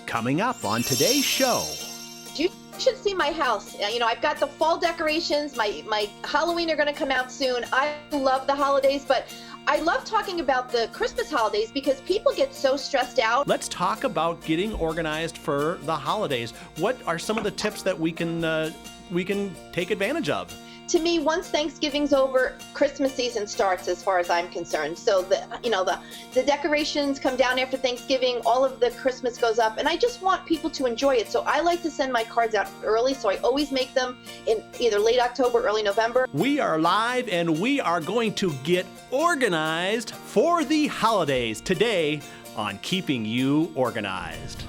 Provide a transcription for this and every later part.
Coming up on today's show. You should see my house. I've got the fall decorations. My Halloween are going to come out soon. I love the holidays, but I love talking about the Christmas holidays because people get so stressed out. Let's talk about getting organized for the holidays. What are some of the tips that we can take advantage of? To me, once Thanksgiving's over, Christmas season starts as far as I'm concerned. So the decorations come down after Thanksgiving, all of the Christmas goes up, and I just want people to enjoy it. So I like to send my cards out early, so I always make them in either late October, early November. We are live and we are going to get organized for the holidays today on Keeping You Organized.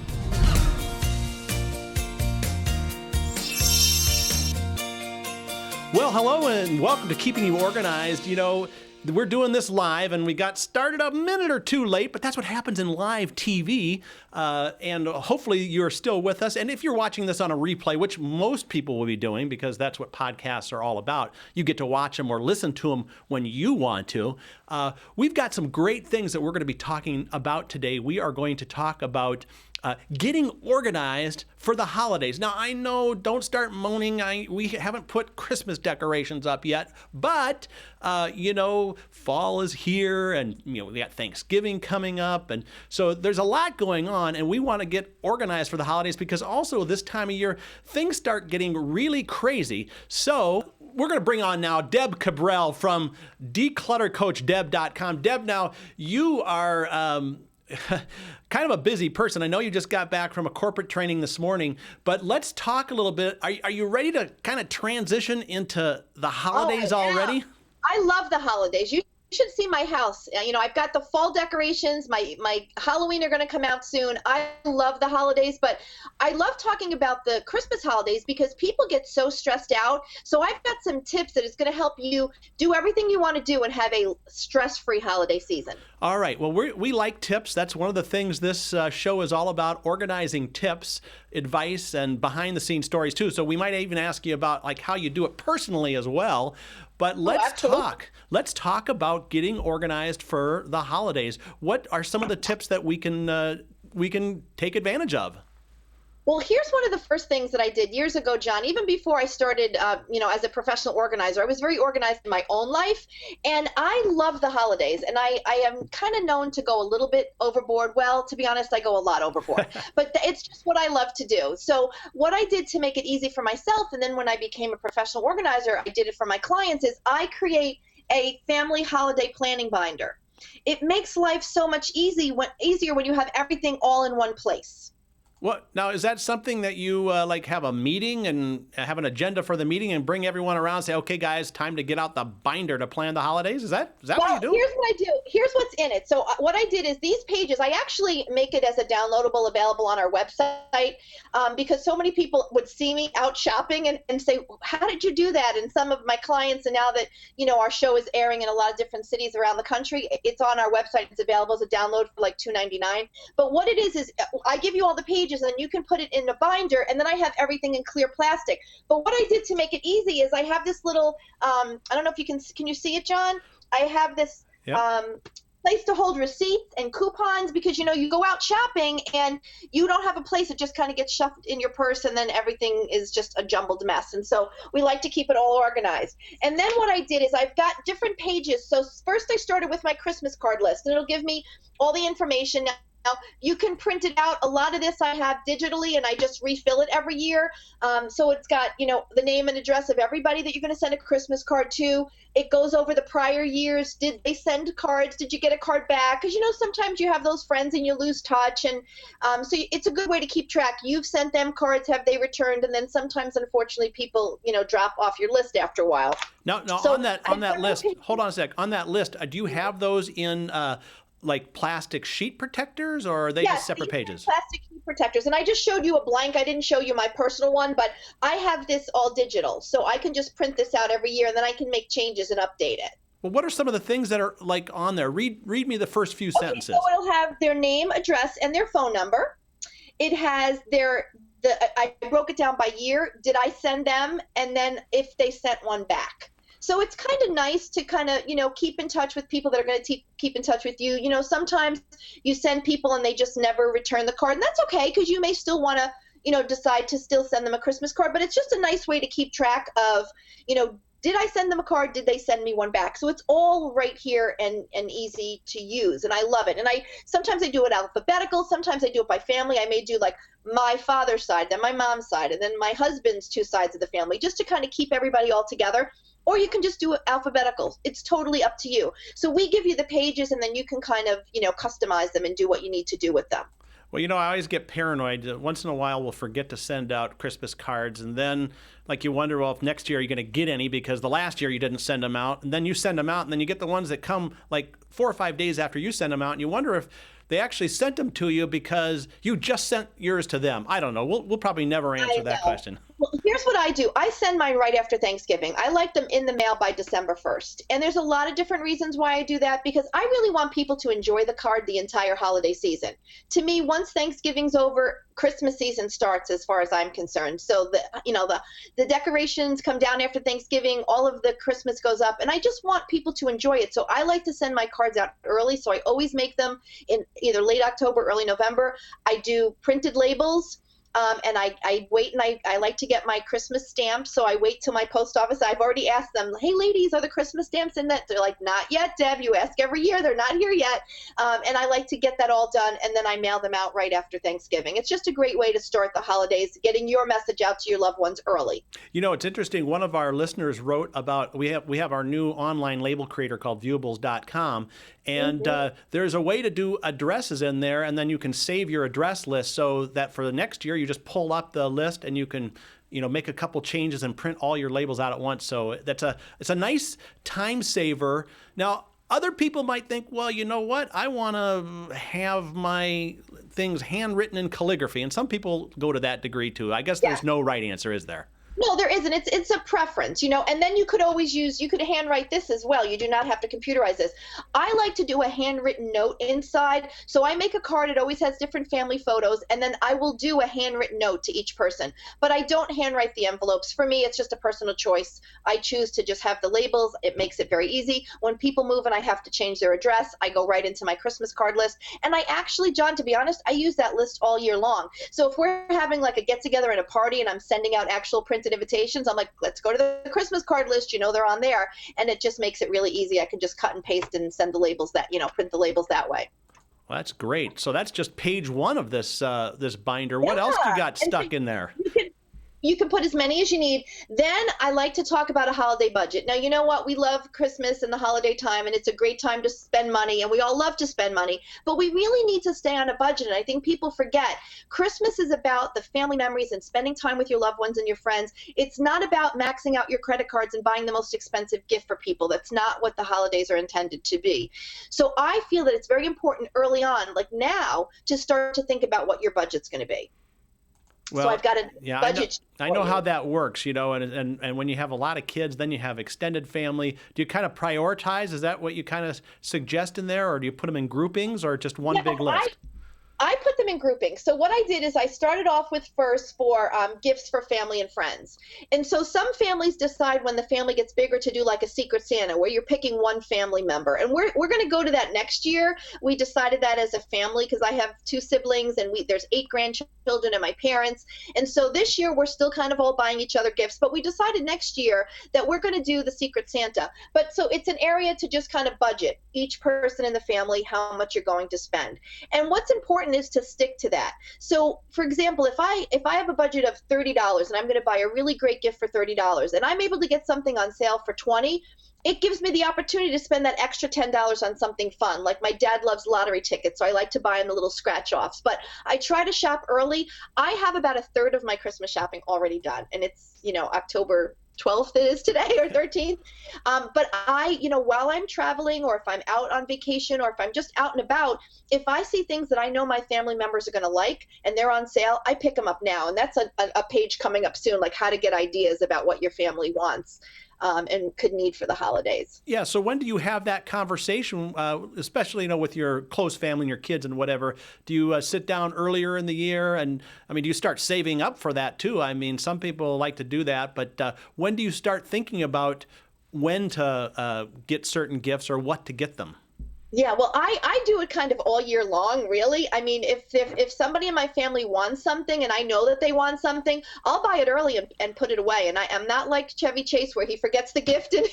Well, hello and welcome to Keeping You Organized. We're doing this live and we got started a minute or two late, but that's what happens in live TV. And hopefully you're still with us. And if you're watching this on a replay, which most people will be doing because that's what podcasts are all about, you get to watch them or listen to them when you want to. We've got some great things that we're going to be talking about today. We are going to talk about getting organized for the holidays. Now, I know, don't start moaning. We haven't put Christmas decorations up yet, but, fall is here and, we got Thanksgiving coming up. And so there's a lot going on and we want to get organized for the holidays because also this time of year, things start getting really crazy. So we're going to bring on now Deb Cabral from DeclutterCoach, Deb, now you are kind of a busy person. I know you just got back from a corporate training this morning, but let's talk a little bit. Are you ready to kind of transition into the holidays already? I love the holidays. You should see my house. I've got the fall decorations. My Halloween are going to come out soon. I love the holidays, but I love talking about the Christmas holidays because people get so stressed out. So I've got some tips that is going to help you do everything you want to do and have a stress-free holiday season. All right. Well, we like tips. That's one of the things this show is all about, organizing tips, advice, and behind-the-scenes stories, too. So we might even ask you about like how you do it personally as well. But let's talk about getting organized for the holidays. What are some of the tips that we can take advantage of? Well, here's one of the first things that I did years ago, John. Even before I started, as a professional organizer, I was very organized in my own life, and I love the holidays. And I am kind of known to go a little bit overboard. Well, to be honest, I go a lot overboard, but it's just what I love to do. So what I did to make it easy for myself, and then when I became a professional organizer, I did it for my clients, is I create a family holiday planning binder. It makes life so much easier when you have everything all in one place. What now, is that something that you have a meeting and have an agenda for the meeting and bring everyone around and say, okay, guys, time to get out the binder to plan the holidays? Is that what you do? Here's what I do. Here's what's in it. So what I did is these pages, I actually make it as a downloadable available on our website because so many people would see me out shopping and say, how did you do that? And some of my clients, and now that, our show is airing in a lot of different cities around the country, it's on our website. It's available as a download for like $2.99. But what it is I give you all the pages and you can put it in a binder, and then I have everything in clear plastic. But what I did to make it easy is I have this little, I don't know if can you see it, John? I have this place to hold receipts and coupons because, you go out shopping and you don't have a place. It just kind of gets shoved in your purse and then everything is just a jumbled mess. And so we like to keep it all organized. And then what I did is I've got different pages. So first I started with my Christmas card list, and it'll give me all the information. Now, you can print it out. A lot of this I have digitally, and I just refill it every year. So it's got, the name and address of everybody that you're going to send a Christmas card to. It goes over the prior years. Did they send cards? Did you get a card back? Because, sometimes you have those friends and you lose touch. And so it's a good way to keep track. You've sent them cards. Have they returned? And then sometimes, unfortunately, people, drop off your list after a while. Now so on that list, hold on a sec. On that list, do you have those in like plastic sheet protectors, or are they just separate pages? Plastic sheet protectors. And I just showed you a blank. I didn't show you my personal one, but I have this all digital. So I can just print this out every year and then I can make changes and update it. Well, what are some of the things that are like on there? Read me the first few sentences. So it'll have their name, address, and their phone number. It has I broke it down by year. Did I send them? And then if they sent one back. So it's kind of nice to kind of, keep in touch with people that are going to keep in touch with you. Sometimes you send people and they just never return the card, and that's okay because you may still want to, decide to still send them a Christmas card, but it's just a nice way to keep track of, did I send them a card? Did they send me one back? So it's all right here and easy to use. And I love it. And sometimes I do it alphabetical. Sometimes I do it by family. I may do like my father's side, then my mom's side, and then my husband's two sides of the family, just to kind of keep everybody all together. Or you can just do it alphabetical. It's totally up to you. So we give you the pages and then you can kind of, customize them and do what you need to do with them. Well, I always get paranoid. Once in a while, we'll forget to send out Christmas cards, and then, like, you wonder, well, if next year you're going to get any because the last year you didn't send them out, and then you send them out, and then you get the ones that come like 4 or 5 days after you send them out, and you wonder if they actually sent them to you because you just sent yours to them. I don't know. We'll probably never answer that question. Well, here's what I do. I send mine right after Thanksgiving. I like them in the mail by December 1st. And there's a lot of different reasons why I do that, because I really want people to enjoy the card the entire holiday season. To me, once Thanksgiving's over, Christmas season starts as far as I'm concerned. So the decorations come down after Thanksgiving, all of the Christmas goes up, and I just want people to enjoy it. So I like to send my cards out early. So I always make them in either late October, early November. I do printed labels. And I wait, and I like to get my Christmas stamps, so I wait till my post office. I've already asked them, hey, ladies, are the Christmas stamps in that? They're like, not yet, Deb. You ask every year. They're not here yet. And I like to get that all done, and then I mail them out right after Thanksgiving. It's just a great way to start the holidays, getting your message out to your loved ones early. It's interesting. One of our listeners wrote about, we have our new online label creator called Viewables.com, and there's a way to do addresses in there, and then you can save your address list so that for the next year, you just pull up the list and you can, make a couple changes and print all your labels out at once. So it's a nice time saver. Now, other people might think, well, you know what? I want to have my things handwritten in calligraphy. And some people go to that degree too. I guess there's no right answer, is there? No, there isn't. It's a preference, and then you could always you could handwrite this as well. You do not have to computerize this. I like to do a handwritten note inside. So I make a card. It always has different family photos, and then I will do a handwritten note to each person. But I don't handwrite the envelopes. For me, it's just a personal choice. I choose to just have the labels. It makes it very easy. When people move and I have to change their address, I go right into my Christmas card list. And I actually, John, to be honest, I use that list all year long. So if we're having like a get-together and a party and I'm sending out actual printed invitations, I'm like, let's go to the Christmas card list. They're on there, and it just makes it really easy. I can just cut and paste and send the labels print the labels that way. Well, that's great. So that's just page one of this binder. What else do you got stuck in there? You can put as many as you need. Then I like to talk about a holiday budget. Now, you know what? We love Christmas and the holiday time, and it's a great time to spend money, and we all love to spend money, but we really need to stay on a budget. And I think people forget Christmas is about the family memories and spending time with your loved ones and your friends. It's not about maxing out your credit cards and buying the most expensive gift for people. That's not what the holidays are intended to be. So I feel that it's very important early on, like now, to start to think about what your budget's going to be. Well, so I've got a budget. I know how that works, and when you have a lot of kids, then you have extended family. Do you kind of prioritize? Is that what you kind of suggest in there, or do you put them in groupings, or just one big list? I put them in groupings. So what I did is I started off with first for gifts for family and friends. And so some families decide when the family gets bigger to do like a Secret Santa where you're picking one family member. And we're going to go to that next year. We decided that as a family because I have 2 siblings and there's 8 grandchildren and my parents. And so this year we're still kind of all buying each other gifts. But we decided next year that we're going to do the Secret Santa. But so it's an area to just kind of budget each person in the family how much you're going to spend. And what's important is to stick to that. So for example, if I have a budget of $30 and I'm going to buy a really great gift for $30 and I'm able to get something on sale for $20, it gives me the opportunity to spend that extra $10 on something fun. Like my dad loves lottery tickets, so I like to buy him the little scratch offs. But I try to shop early. I have about a third of my Christmas shopping already done, and it's October 12th it is today, or 13th. But I, while I'm traveling or if I'm out on vacation or if I'm just out and about, if I see things that I know my family members are going to like and they're on sale, I pick them up now. And that's a page coming up soon, like how to get ideas about what your family wants and could need for the holidays. Yeah. So when do you have that conversation, especially, with your close family and your kids and whatever? Do you sit down earlier in the year? And do you start saving up for that too? Some people like to do that, but when do you start thinking about when to get certain gifts or what to get them? Yeah, well, I do it kind of all year long, really. I mean, if somebody in my family wants something and I know that they want something, I'll buy it early and put it away. And I'm not like Chevy Chase where he forgets the gift and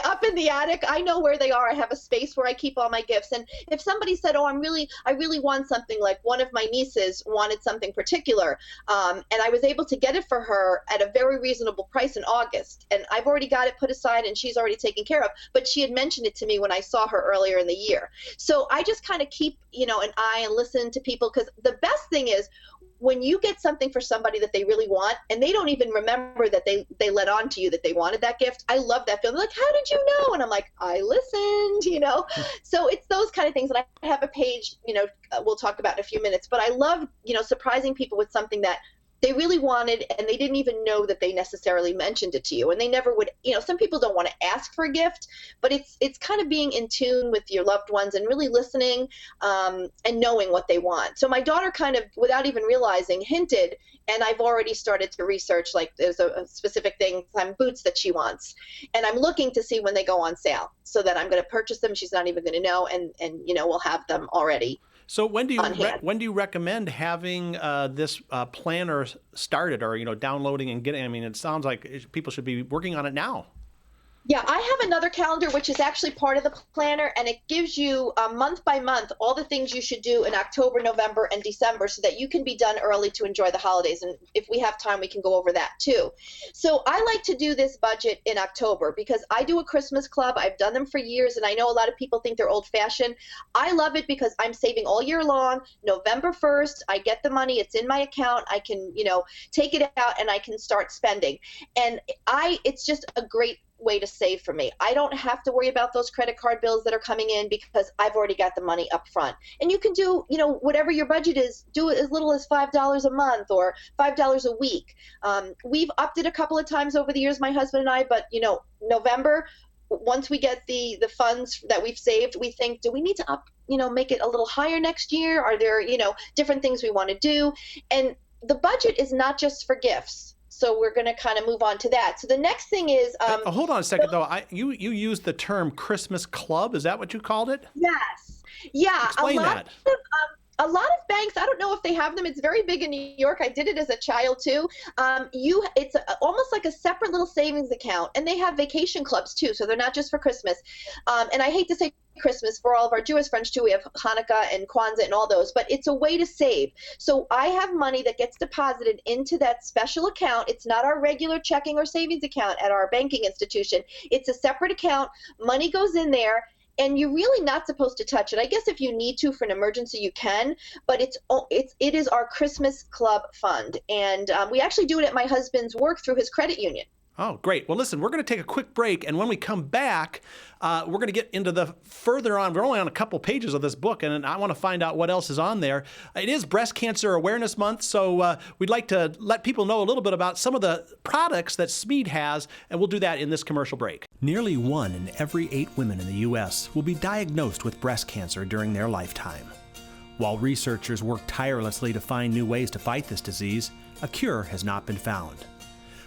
up in the attic. I know where they are. I have a space where I keep all my gifts. And if somebody said, "Oh, I really want something," like one of my nieces wanted something particular, and I was able to get it for her at a very reasonable price in August, and I've already got it put aside and she's already taken care of. But she had mentioned it to me when I saw her earlier in the year. So I just kind of keep, an eye and listen to people, because the best thing is when you get something for somebody that they really want and they don't even remember that they let on to you that they wanted that gift. I love that feeling. Like, how did you know? And I'm like, I listened. So it's those kind of things. And I have a page, we'll talk about in a few minutes, but I love, surprising people with something that they really wanted and they didn't even know that they necessarily mentioned it to you. And they never would, some people don't want to ask for a gift, but it's kind of being in tune with your loved ones and really listening, and knowing what they want. So my daughter kind of, without even realizing, hinted, and I've already started to research, like there's a specific thing, some boots that she wants. And I'm looking to see when they go on sale so that I'm going to purchase them. She's not even going to know. And we'll have them already. So when do you recommend having this planner started, or downloading and getting? I mean, it sounds like people should be working on it now. Yeah, I have another calendar, which is actually part of the planner, and it gives you month by month all the things you should do in October, November, and December so that you can be done early to enjoy the holidays. And if we have time, we can go over that too. So I like to do this budget in October because I do a Christmas club. I've done them for years, and I know a lot of people think they're old-fashioned. I love it because I'm saving all year long. November 1st, I get the money. It's in my account. I can, take it out, and I can start spending. And it's just a great way to save for me. I don't have to worry about those credit card bills that are coming in because I've already got the money up front. And you can do, whatever your budget is, do it as little as $5 a month or $5 a week. We've upped it a couple of times over the years, my husband and I, but November, once we get the funds that we've saved, we think, do we need to up, make it a little higher next year? Are there, different things we want to do? And the budget is not just for gifts. So we're going to kind of move on to that. So the next thing is... hold on a second, though. You used the term Christmas club. Is that what you called it? Yes. Yeah. Explain that. A lot of banks, I don't know if they have them. It's very big in New York. I did it as a child too. It's almost like a separate little savings account, and they have vacation clubs too. So they're not just for Christmas. And I hate to say Christmas for all of our Jewish friends too. We have Hanukkah and Kwanzaa and all those, but it's a way to save. So I have money that gets deposited into that special account. It's not our regular checking or savings account at our banking institution. It's a separate account. Money goes in there. And you're really not supposed to touch it. I guess if you need to for an emergency, you can. But it is our Christmas club fund, and we actually do it at my husband's work through his credit union. Oh, great. Well, listen, we're going to take a quick break, and when we come back, we're going to get into the further on. We're only on a couple pages of this book, and I want to find out what else is on there. It is Breast Cancer Awareness Month, so we'd like to let people know a little bit about some of the products that Smead has, and we'll do that in this commercial break. Nearly 1 in every 8 women in the U.S. will be diagnosed with breast cancer during their lifetime. While researchers work tirelessly to find new ways to fight this disease, a cure has not been found.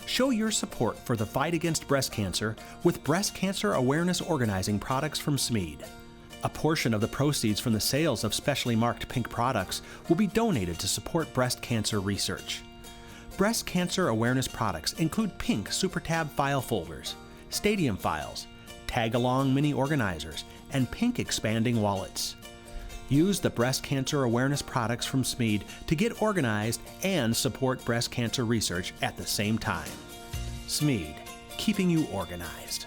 Show your support for the fight against breast cancer with breast cancer awareness organizing products from Smead. A portion of the proceeds from the sales of specially marked pink products will be donated to support breast cancer research. Breast cancer awareness products include pink Super Tab file folders, stadium files, tag-along mini organizers, and pink expanding wallets. Use the breast cancer awareness products from Smead to get organized and support breast cancer research at the same time. Smead, keeping you organized.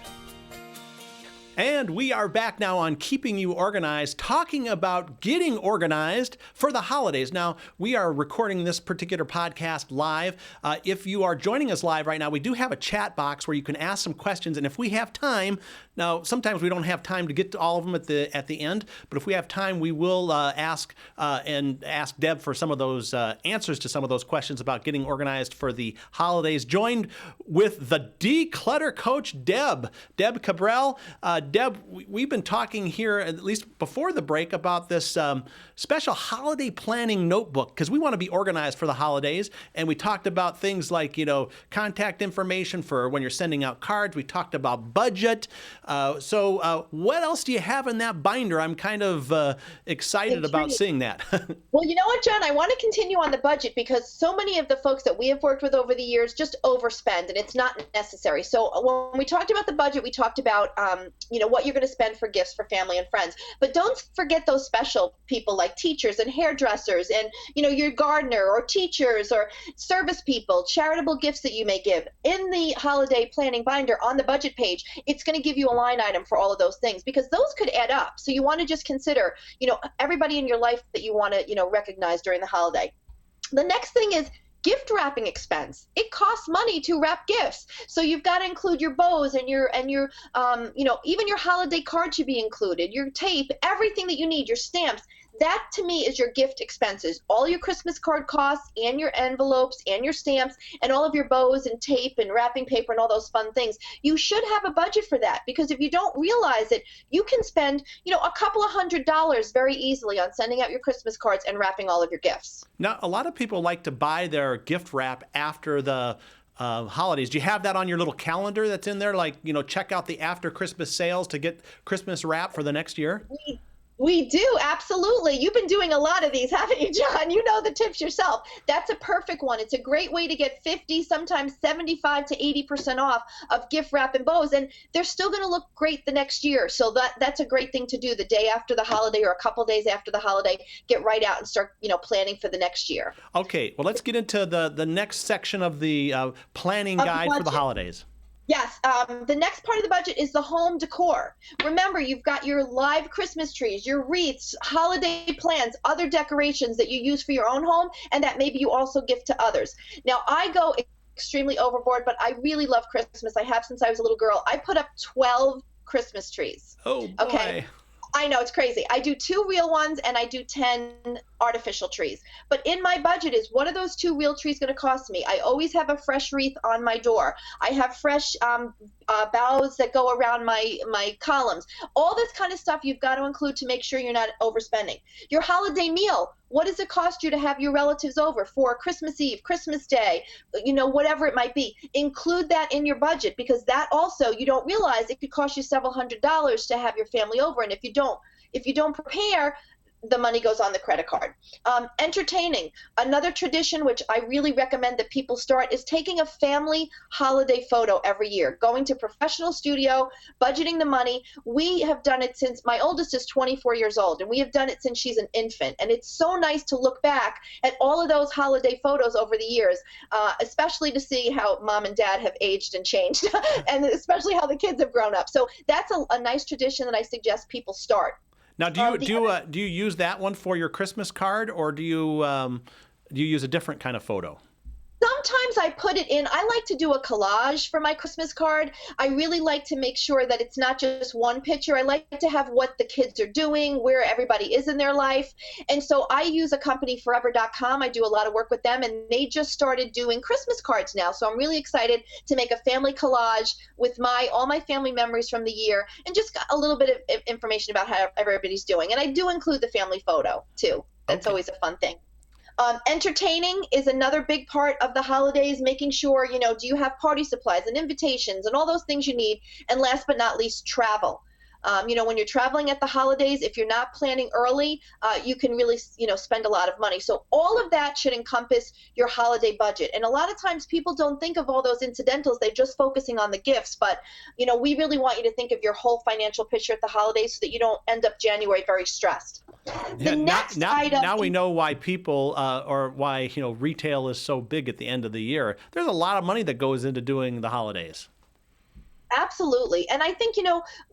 And we are back now on Keeping You Organized, talking about getting organized for the holidays. Now, we are recording this particular podcast live. If you are joining us live right now, we do have a chat box where you can ask some questions. And if we have time, now sometimes we don't have time to get to all of them at the end, but if we have time, we will ask Deb for some of those answers to some of those questions about getting organized for the holidays. Joined with the Declutter Coach, Deb Cabral. Deb, we've been talking here, at least before the break, about this special holiday planning notebook, because we want to be organized for the holidays. And we talked about things like, contact information for when you're sending out cards. We talked about budget. So what else do you have in that binder? I'm kind of excited about seeing that. Well, you know what, John? I want to continue on the budget because so many of the folks that we have worked with over the years just overspend, and it's not necessary. So when we talked about the budget, we talked about, what you're going to spend for gifts for family and friends. But don't forget those special people like teachers and hairdressers and, your gardener or teachers or service people, charitable gifts that you may give. In the holiday planning binder on the budget page, it's going to give you a line item for all of those things because those could add up. So you want to just consider, everybody in your life that you want to, recognize during the holiday. The next thing is gift wrapping expense. It costs money to wrap gifts. So you've got to include your bows and your even your holiday card should be included, your tape, everything that you need, your stamps. That to me is your gift expenses. All your Christmas card costs and your envelopes and your stamps and all of your bows and tape and wrapping paper and all those fun things. You should have a budget for that because if you don't realize it, you can spend, a couple of $100 very easily on sending out your Christmas cards and wrapping all of your gifts. Now, a lot of people like to buy their gift wrap after the holidays. Do you have that on your little calendar that's in there? Like, check out the after Christmas sales to get Christmas wrap for the next year? We do, absolutely. You've been doing a lot of these, haven't you, John? You know the tips yourself. That's a perfect one. It's a great way to get 50, sometimes 75 to 80% off of gift wrap and bows, and they're still going to look great the next year. So that's a great thing to do the day after the holiday or a couple days after the holiday. Get right out and start, planning for the next year. Okay, well, let's get into the next section of the planning guide for the holidays. Yes, the next part of the budget is the home decor. Remember, you've got your live Christmas trees, your wreaths, holiday plans, other decorations that you use for your own home and that maybe you also gift to others. Now, I go extremely overboard, but I really love Christmas. I have since I was a little girl. I put up 12 Christmas trees. Oh, boy. Okay. I know, it's crazy. I do 2 real ones and I do 10 artificial trees. But in my budget is what are those 2 real trees going to cost me? I always have a fresh wreath on my door. I have fresh boughs that go around my columns. All this kind of stuff you've got to include to make sure you're not overspending. Your holiday meal. What does it cost you to have your relatives over for Christmas Eve, Christmas Day, whatever it might be? Include that in your budget because that also, you don't realize it could cost you several $100s to have your family over. And if you don't prepare, the money goes on the credit card. Entertaining. Another tradition which I really recommend that people start is taking a family holiday photo every year, going to professional studio, budgeting the money. We have done it since my oldest is 24 years old, and we have done it since she's an infant. And it's so nice to look back at all of those holiday photos over the years, especially to see how mom and dad have aged and changed, and especially how the kids have grown up. So that's a nice tradition that I suggest people start. Now, do you use that one for your Christmas card, or do you use a different kind of photo? Sometimes I put it in. I like to do a collage for my Christmas card. I really like to make sure that it's not just one picture. I like to have what the kids are doing, where everybody is in their life. And so I use a company, forever.com. I do a lot of work with them, and they just started doing Christmas cards now. So I'm really excited to make a family collage with all my family memories from the year and just got a little bit of information about how everybody's doing. And I do include the family photo, too. That's always a fun thing. Entertaining is another big part of the holidays, making sure, do you have party supplies and invitations and all those things you need? And last but not least, travel. When you're traveling at the holidays, if you're not planning early, you can really, spend a lot of money. So all of that should encompass your holiday budget. And a lot of times people don't think of all those incidentals. They're just focusing on the gifts. But, we really want you to think of your whole financial picture at the holidays so that you don't end up January very stressed. Yeah, now we know why people or why, retail is so big at the end of the year. There's a lot of money that goes into doing the holidays. Absolutely. And I think,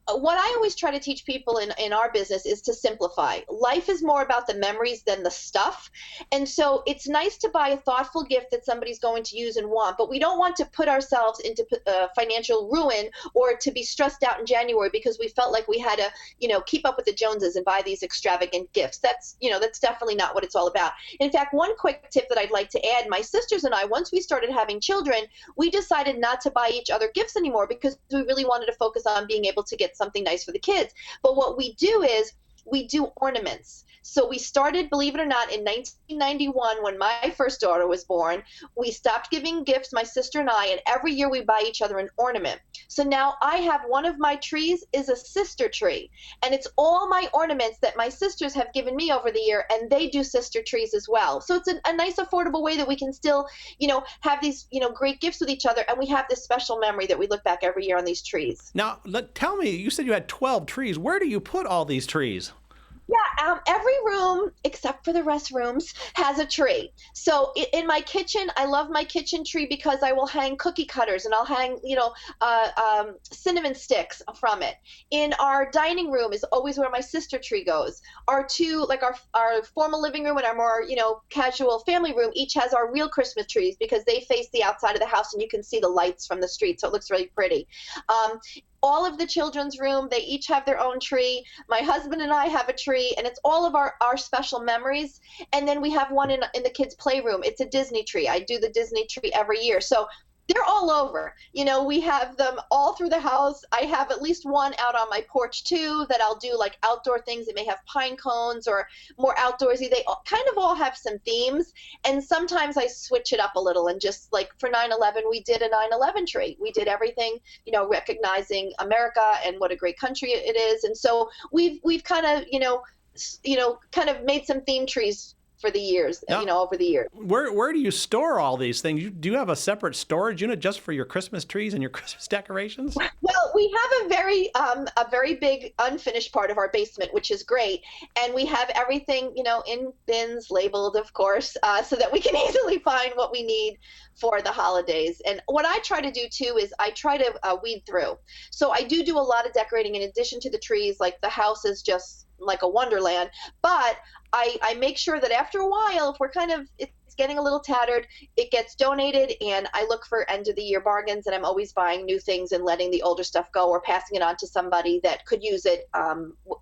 what I always try to teach people in our business is to simplify. Life is more about the memories than the stuff. And so it's nice to buy a thoughtful gift that somebody's going to use and want, but we don't want to put ourselves into financial ruin or to be stressed out in January because we felt like we had to, keep up with the Joneses and buy these extravagant gifts. That's definitely not what it's all about. In fact, one quick tip that I'd like to add, my sisters and I, once we started having children, we decided not to buy each other gifts anymore because we really wanted to focus on being able to get get something nice for the kids. But what we do is we do ornaments. So we started, believe it or not, in 1991 when my first daughter was born. We stopped giving gifts, my sister and I, and every year we buy each other an ornament. So now I have one of my trees is a sister tree, and it's all my ornaments that my sisters have given me over the year, and they do sister trees as well. So it's a nice affordable way that we can still, have these, great gifts with each other, and we have this special memory that we look back every year on these trees. Now, tell me, you said you had 12 trees. Where do you put all these trees? Yeah, every room except for the restrooms has a tree. So in my kitchen, I love my kitchen tree because I will hang cookie cutters and I'll hang, cinnamon sticks from it. In our dining room is always where my sister tree goes. Our two, like our formal living room and our more, casual family room, each has our real Christmas trees because they face the outside of the house and you can see the lights from the street. So it looks really pretty. All of the children's room, they each have their own tree. My husband and I have a tree, and it's all of our special memories. And then we have one in the kids' playroom. It's a Disney tree. I do the Disney tree every year. So they're all over. We have them all through the house. I have at least one out on my porch too that I'll do like outdoor things. It may have pine cones or more outdoorsy. They kind of all have some themes. And sometimes I switch it up a little and just like for 9/11, we did a 9/11 tree. We did everything, recognizing America and what a great country it is. And so we've kind of, kind of made some theme trees for the years, now, over the years. Where do you store all these things? Do you have a separate storage unit just for your Christmas trees and your Christmas decorations? Well, we have a very big unfinished part of our basement, which is great, and we have everything, in bins labeled, of course, so that we can easily find what we need for the holidays. And what I try to do too is I try to weed through. So I do a lot of decorating in addition to the trees. Like the house is just like a wonderland, but I make sure that after a while, if it's getting a little tattered, it gets donated, and I look for end of the year bargains, and I'm always buying new things and letting the older stuff go or passing it on to somebody that could use it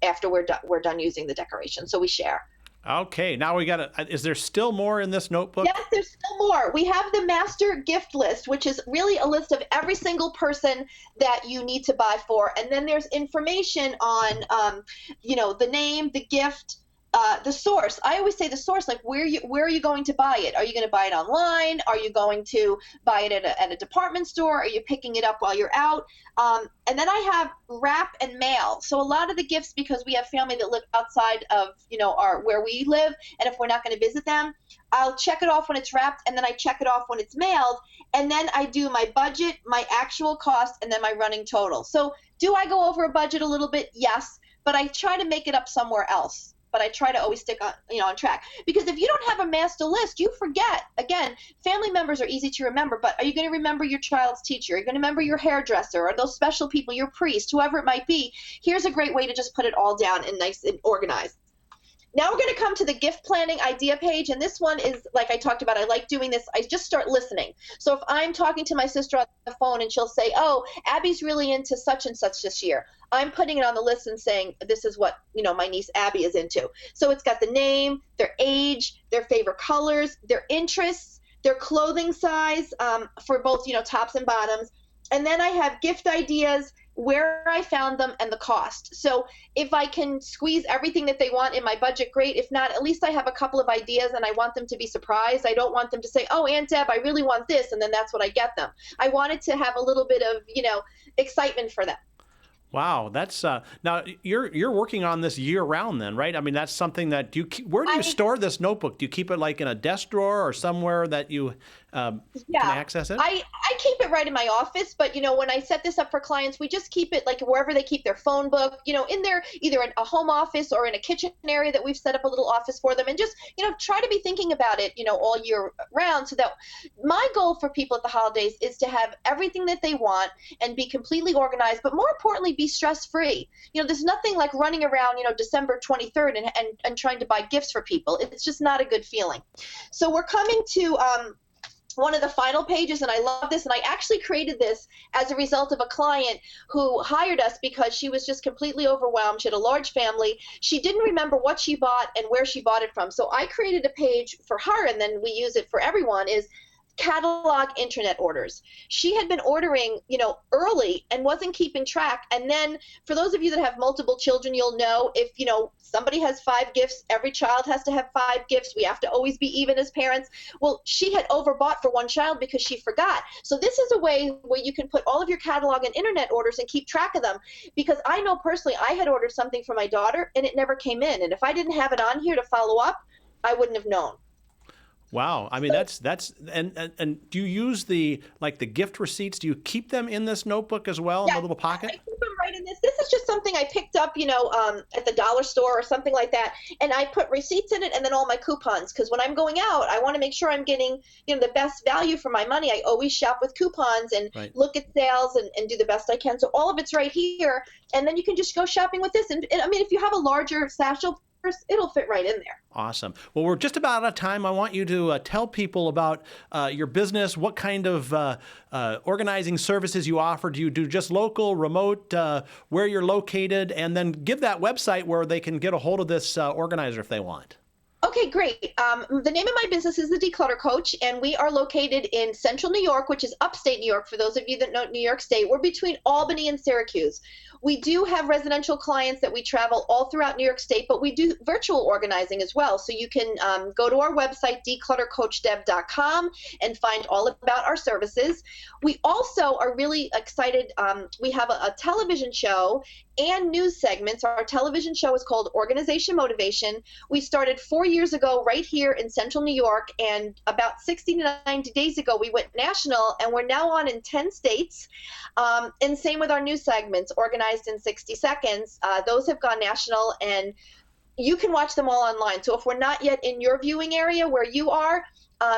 after we're done using the decoration. So we share. Okay, now is there still more in this notebook? Yes, there's still more. We have the master gift list, which is really a list of every single person that you need to buy for. And then there's information on, the name, the gift, the source. I always say the source, like where are you going to buy it? Are you going to buy it online? Are you going to buy it at a department store? Are you picking it up while you're out? And then I have wrap and mail. So a lot of the gifts, because we have family that live outside of, where we live, and if we're not going to visit them, I'll check it off when it's wrapped, and then I check it off when it's mailed, and then I do my budget, my actual cost, and then my running total. So do I go over a budget a little bit? Yes, but I try to make it up somewhere else. But I try to always stick on track, because if you don't have a master list, you forget. Again, family members are easy to remember, but are you going to remember your child's teacher? Are you going to remember your hairdresser or those special people, your priest, whoever it might be? Here's a great way to just put it all down and nice and organized. Now we're going to come to the gift planning idea page, and this one is, like I talked about, I like doing this. I just start listening. So if I'm talking to my sister on the phone and she'll say, oh, Abby's really into such and such this year, I'm putting it on the list and saying, this is what, my niece Abby is into. So it's got the name, their age, their favorite colors, their interests, their clothing size for both, tops and bottoms. And then I have gift ideas, where I found them, and the cost. So if I can squeeze everything that they want in my budget, great. If not, at least I have a couple of ideas, and I want them to be surprised. I don't want them to say, oh, Aunt Deb, I really want this, and then that's what I get them. I wanted to have a little bit of, excitement for them. Wow, that's now you're working on this year round then, right? I mean, that's something that where do you store this notebook? Do you keep it like in a desk drawer or somewhere that you can access it? I keep it right in my office, but when I set this up for clients, we just keep it like wherever they keep their phone book, in their either in a home office or in a kitchen area that we've set up a little office for them, and just try to be thinking about it all year round, so that my goal for people at the holidays is to have everything that they want and be completely organized, but more importantly, be stress-free. There's nothing like running around December 23rd and trying to buy gifts for people. It's just not a good feeling. So we're coming to one of the final pages, and I love this, and I actually created this as a result of a client who hired us because she was just completely overwhelmed. She had a large family. She didn't remember what she bought and where she bought it from. So I created a page for her, and then we use it for everyone, is catalog internet orders. She had been ordering, early and wasn't keeping track. And then for those of you that have multiple children, you'll know if, somebody has 5 gifts, every child has to have 5 gifts. We have to always be even as parents. Well, she had overbought for one child because she forgot. So this is a way where you can put all of your catalog and internet orders and keep track of them. Because I know personally, I had ordered something for my daughter and it never came in. And if I didn't have it on here to follow up, I wouldn't have known. Wow. I mean, that's and do you use the gift receipts? Do you keep them in this notebook as well, in the little pocket? I keep them right in this. This is just something I picked up, at the dollar store or something like that. And I put receipts in it and then all my coupons. Because when I'm going out, I want to make sure I'm getting, the best value for my money. I always shop with coupons and look at sales and do the best I can. So all of it's right here. And then you can just go shopping with this. And I mean, if you have a larger satchel, it'll fit right in there. Awesome. Well, we're just about out of time. I want you to tell people about your business, what kind of organizing services you offer. Do you do just local, remote, where you're located, and then give that website where they can get a hold of this organizer if they want. Okay, great. The name of my business is the Declutter Coach, and we are located in Central New York, which is upstate New York. For those of you that know New York State, we're between Albany and Syracuse. We do have residential clients that we travel all throughout New York State, but we do virtual organizing as well. So you can go to our website, decluttercoachdeb.com, and find all about our services. We also are really excited. We have a television show and news segments. Our television show is called Organization Motivation. We started 4 years ago right here in Central New York, and about 60 to 90 days ago we went national, and we're now on in 10 states. And same with our news segments, Organized in 60 Seconds. Those have gone national, and you can watch them all online. So if we're not yet in your viewing area where you are,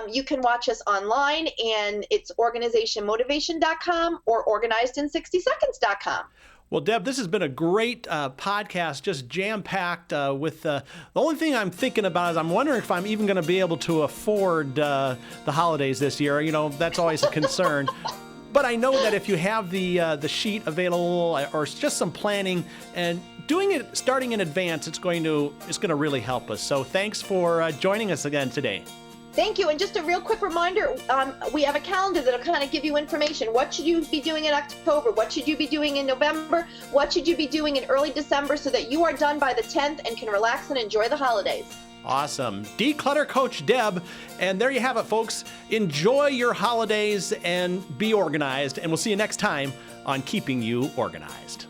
you can watch us online, and it's organizationmotivation.com or organizedin60seconds.com. Well, Deb, this has been a great podcast, just jam-packed with the only thing I'm thinking about is I'm wondering if I'm even going to be able to afford the holidays this year. That's always a concern. But I know that if you have the sheet available or just some planning and doing it starting in advance, it's going to really help us. So thanks for joining us again today. Thank you. And just a real quick reminder, we have a calendar that'll kind of give you information. What should you be doing in October? What should you be doing in November? What should you be doing in early December so that you are done by the 10th and can relax and enjoy the holidays? Awesome. Declutter Coach Deb. And there you have it, folks. Enjoy your holidays and be organized. And we'll see you next time on Keeping You Organized.